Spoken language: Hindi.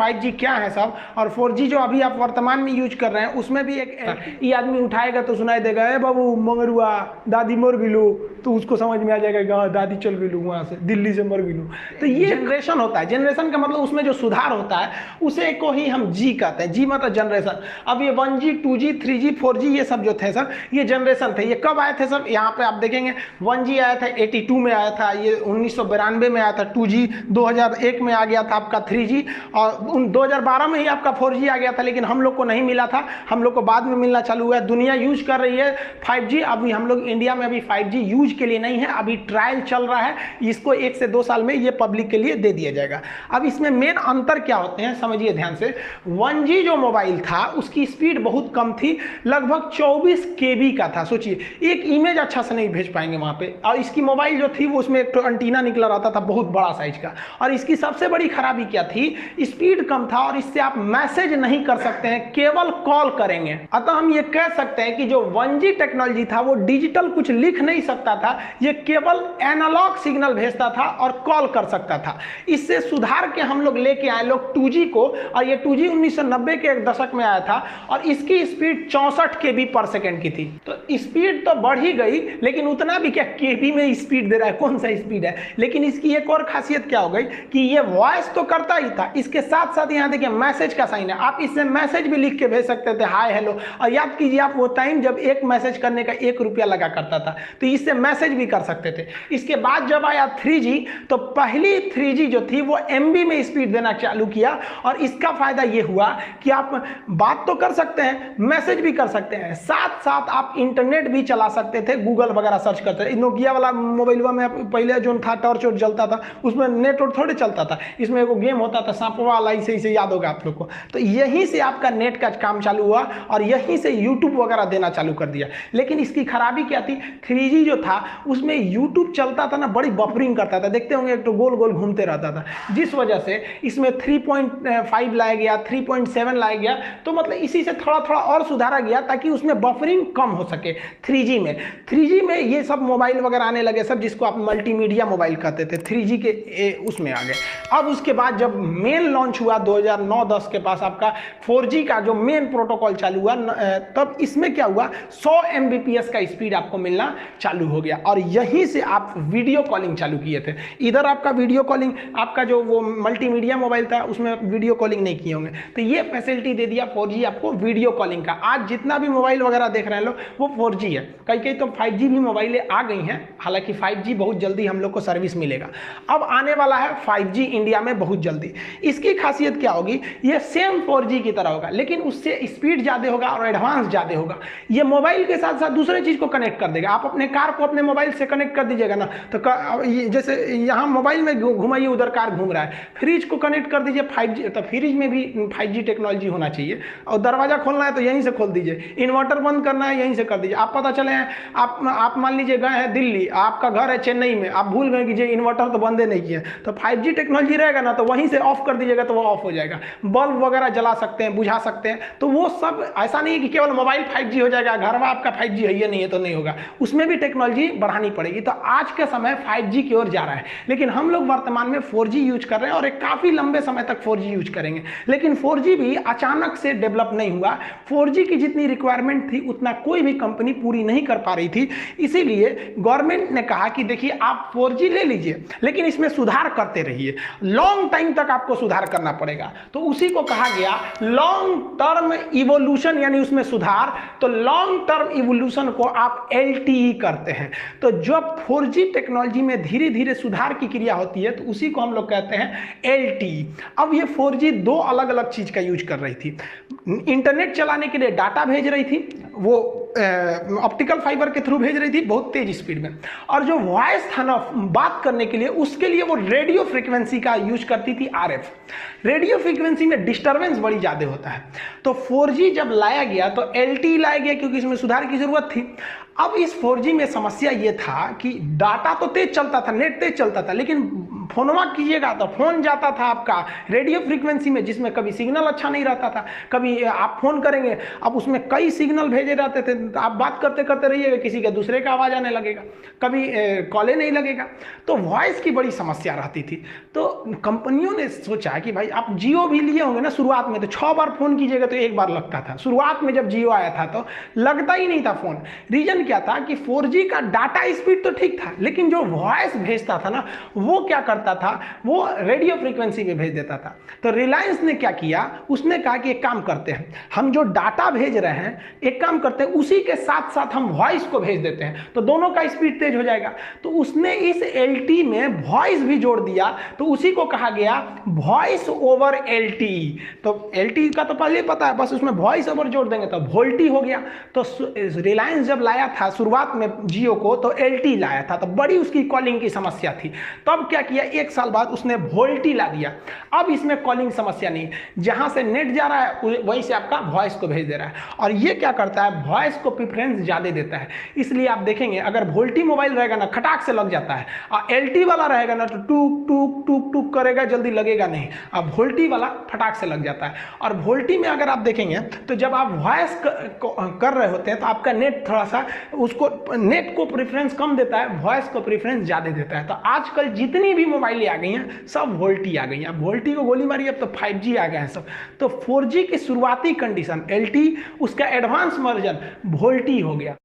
5G क्या है सब, और 4G जो अभी आप वर्तमान में यूज कर रहे हैं उसमें भी एक ये आदमी उठाएगा तो सुनाई देगा, ए बाबू मंगरुआ दादी मर गिलू, तो उसको समझ में आ जाएगा कि हाँ दादी चल गिलू वहाँ से, दिल्ली से मर गिलू। तो ये जनरेशन होता है। जनरेशन का मतलब उसमें जो सुधार होता है उसे को ही हम जी कहते हैं। जी मतलब जनरेशन। अब ये 1G 2G 3G 4G ये सब जो थे सर, ये जनरेशन थे। ये कब आए थे सर? यहाँ पे आप देखेंगे 1G आया था 82 में आया था, ये 1992 में आया था 2G, 2001 में आ गया था आपका 3G, और 2012 में ही आपका 4G आ गया था, लेकिन हम लोग को नहीं मिला था, हम लोग को बाद में मिलना चालू हुआ है। दुनिया यूज कर रही है 5G। अभी हम लोग इंडिया में अभी 5G यूज के लिए नहीं है, अभी ट्रायल चल रहा है, इसको 1 से 2 साल में ये पब्लिक के लिए दे दिया जाएगा। अब इसमें मेन अंतर क्या होते हैं समझिए ध्यान से। 1G जो मोबाइल था उसकी स्पीड बहुत कम थी, लगभग 24 KB का था। सोचिए एक इमेज अच्छा से नहीं भेज पाएंगे वहां पे, और इसकी मोबाइल जो थी वो उसमें एक तो एंटीना निकला रहता था बहुत बड़ा साइज का, और इसकी सबसे बड़ी खराबी क्या थी, स्पीड कम था, और इससे आप मैसेज नहीं कर सकते हैं, केवल कॉल करेंगे। अतः हम ये कह सकते हैं कि जो 1G टेक्नोलॉजी था वो डिजिटल कुछ लिख नहीं सकता था, ये केवल एनालॉग सिग्नल भेजता था और कॉल कर सकता था। इससे सुधार के हम लोग लेके आए लोग 2G को, और ये 2G 1990 के एक दशक में आया था, और इसकी स्पीड 64 KB पर सेकेंड की थी। तो स्पीड तो बढ़ ही गई, लेकिन उतना भी क्या KB में स्पीड दे रहा है, कौन सा स्पीड है। लेकिन इसकी एक और खासियत क्या हो गई कि ये वॉइस तो करता ही था, इसके साथ साथ यहाँ देखिए मैसेज का साइन है, आप इससे मैसेज भी लिख के भेज सकते थे, हाय हेलो। और याद कीजिए आप वो टाइम जब एक मैसेज करने का 1 रुपया लगा करता था, तो इससे मैसेज भी कर सकते थे। इसके बाद जब आया 3G, तो पहली 3G जो थी वो MB में स्पीड देना चालू किया, और इसका फायदा ये हुआ कि आप बात तो कर सकते हैं, मैसेज भी कर सकते हैं, साथ साथ आप इंटरनेट भी चला सकते थे, गूगल वगैरह सर्च करते थे। नोकिया वाला मोबाइल में पहले जो था टॉर्च और जलता था, उसमें नेट और थोड़े चलता था, इसमें एक गेम होता था सांप वाला, इसे याद होगा आप लोग को। तो यहीं से आपका नेट का काम चालू हुआ, और यहीं से यूट्यूब वगैरह देना चालू कर दिया। लेकिन इसकी खराबी क्या थी, 3G जो था उसमें यूट्यूब चलता था ना, बड़ी बफरिंग करता था, देखते होंगे एक तो गोल गोल घूमते रहता था, जिस वजह से इसमें 3.5 लाया गया, 3.7 लाया गया। तो मतलब इसी से थोड़ा थोड़ा और सुधारा गया ताकि उसमें बफरिंग कम हो सके। 3G में ये सब मोबाइल वगैरह आने लगे सब, जिसको आप मल्टीमीडिया मोबाइल कहते थे, 3G के उसमें आ गए। अब उसके बाद जब मेन लॉन्च हुआ 2009-10 के पास आपका 4G का जो मेन प्रोटोकॉल चालू हुआ, तब इसमें क्या हुआ, 100 Mbps का स्पीड आपको मिलना चालू हो गया, और यहीं से आप वीडियो कॉलिंग चालू किए थे। इधर आपका वीडियो कॉलिंग, आपका जो वो मल्टीमीडिया मोबाइल था उसमें वीडियो कॉलिंग नहीं किए होंगे, तो ये फैसिलिटी दे दिया 4G आपको वीडियो कॉलिंग का। आज जितना भी मोबाइल वगैरह देख रहे हैं लोग वो 4G है, कई तो 5G भी मोबाइलें आ गई हैं, हालांकि 5G बहुत जल्दी हम लोग को सर्विस मिलेगा। अब आने वाला है 5G इंडिया में बहुत जल्दी। इसकी खासियत क्या होगी, ये सेम 4G की तरह होगा, लेकिन उससे स्पीड ज़्यादा होगा और एडवांस ज़्यादा होगा। ये मोबाइल के साथ साथ दूसरे चीज़ को कनेक्ट कर देगा। आप अपने कार को अपने मोबाइल से कनेक्ट कर दीजिएगा ना, तो जैसे यहाँ मोबाइल में घुमाइए, उधर कार घूम रहा है, फ्रिज को कनेक्ट कर दीजिए 5G, तो फ्रिज में भी 5G टेक्नोलॉजी होना चाहिए। और दरवाजा खोलना है तो यहीं से खोल दीजिए, इन्वर्टर बंद करना है यहीं से कर दीजिए। आप पता चले आप मान लीजिए गए हैं दिल्ली, आपका घर है चेन्नई में, आप भूल गए कि इन्वर्टर तो बंदे नहीं किए, तो 5G टेक्नोलॉजी रहेगा ना, तो वहीं से ऑफ कर दीजिएगा तो वो ऑफ हो जाएगा। बल्ब वगैरह जला सकते हैं, बुझा सकते हैं। तो वो सब ऐसा नहीं है कि केवल मोबाइल 5G हो जाएगा, घर में आपका 5G है ये नहीं है तो नहीं होगा, उसमें भी टेक्नोलॉजी बढ़ानी पड़ेगी। तो आज के समय 5G की ओर जा रहा है, लेकिन हम लोग वर्तमान में 4G यूज कर रहे हैं, और एक काफी लंबे समय तक 4G यूज करेंगे। लेकिन 4G भी अचानक से डेवलप नहीं हुआ। 4G की जितनी रिक्वायरमेंट थी उतना कोई भी कंपनी पूरी नहीं कर पा रही थी, इसीलिए गवर्नमेंट ने कहा कि देखिए आप 4G ले लीजिए, लेकिन इसमें सुधार करते रहिए, लॉन्ग टाइम तक आपको सुधार करना पड़ेगा। तो उसी को कहा गया लॉन्ग टर्म इवोल्यूशन, यानी उसमें सुधार। तो लॉन्ग टर्म इवोल्यूशन को आप LTE करते हैं। तो जब 4G टेक्नोलॉजी में धीरे धीरे सुधार की क्रिया होती है तो उसी को हम लोग कहते हैं LTE। अब ये 4G दो अलग अलग चीज का यूज कर रही थी। इंटरनेट चलाने के लिए डाटा भेज रही थी, वो ऑप्टिकल फाइबर के थ्रू भेज रही थी बहुत तेज स्पीड में, और जो वॉइस था ना बात करने के लिए, उसके लिए वो रेडियो फ्रीक्वेंसी का यूज करती थी RF। रेडियो फ्रीक्वेंसी में डिस्टरबेंस बड़ी ज्यादा होता है। तो 4G जब लाया गया तो LTE लाया गया, क्योंकि इसमें सुधार की जरूरत थी। अब इस 4G में समस्या ये था कि डाटा तो तेज चलता था, नेट तेज चलता था, लेकिन फोनवा कीजिएगा तो फोन जाता था आपका रेडियो फ्रीक्वेंसी में, जिसमें कभी सिग्नल अच्छा नहीं रहता था, कभी आप फोन करेंगे अब उसमें कई सिग्नल भेजे रहते थे, तो आप बात करते करते रहिएगा, किसी के दूसरे का आवाज़ आने लगेगा, कभी कॉले नहीं लगेगा, तो वॉइस की बड़ी समस्या रहती थी। तो कंपनियों ने सोचा कि भाई आप जियो भी लिए होंगे ना शुरुआत में, तो 6 बार फोन कीजिएगा तो 1 बार लगता था। शुरुआत में जब जियो आया था तो लगता ही नहीं था फोन। रीजन क्या था कि 4G का डाटा स्पीड तो ठीक था, लेकिन जो वॉइस भेजता था ना वो क्या करता था, वो रेडियो फ्रीक्वेंसी में भेज देता था। तो रिलायंस ने क्या किया, उसने कहा कि एक काम करते हैं, हम जो डाटा भेज रहे हैं एक काम करते हैं उसी के साथ साथ हम वॉइस को भेज देते हैं, तो दोनों का स्पीड तेज हो जाएगा। तो उसने इस LTE में वॉइस भी जोड़ दिया, तो उसी को कहा गया वॉइस ओवर LTE। तो LTE का तो पहले पता है, बस उसमें वॉइस ओवर जोड़ देंगे तो वोल्टी हो गया। तो रिलायंस जब लाया था शुरुआत में जियो को तो LTE लाया था, तो बड़ी उसकी कॉलिंग की समस्या थी। तब क्या किया, 1 साल बाद उसने वोल्टी ला दिया। अब इसमें कॉलिंग समस्या नहीं, जहां से नेट जा रहा है वहीं से आपका वॉइस को भेज दे रहा है। और ये क्या करता है, वॉइस को प्रेफरेंस ज्यादा देता है। इसलिए आप देखेंगे अगर वोल्टी मोबाइल रहेगा ना खटाक से लग जाता है, और LTE वाला रहेगा ना तो टूक टूक टूक टूक करेगा, जल्दी लगेगा नहीं। अब वोल्टी वाला फटाक से लग जाता है। और वोल्टी में अगर आप देखेंगे तो जब आप वॉइस कर रहे होते हैं तो आपका नेट थोड़ा सा उसको नेट को प्रेफरेंस कम देता है, वॉइस को प्रेफरेंस ज्यादा देता है। तो आजकल जितनी भी मोबाइलें आ गई हैं सब वोल्टी आ गई हैं। अब वोल्टी को गोली मारी, अब तो 5G आ गए हैं सब। तो 4G की शुरुआती कंडीशन LTE, उसका एडवांस वर्जन वोल्टी हो गया।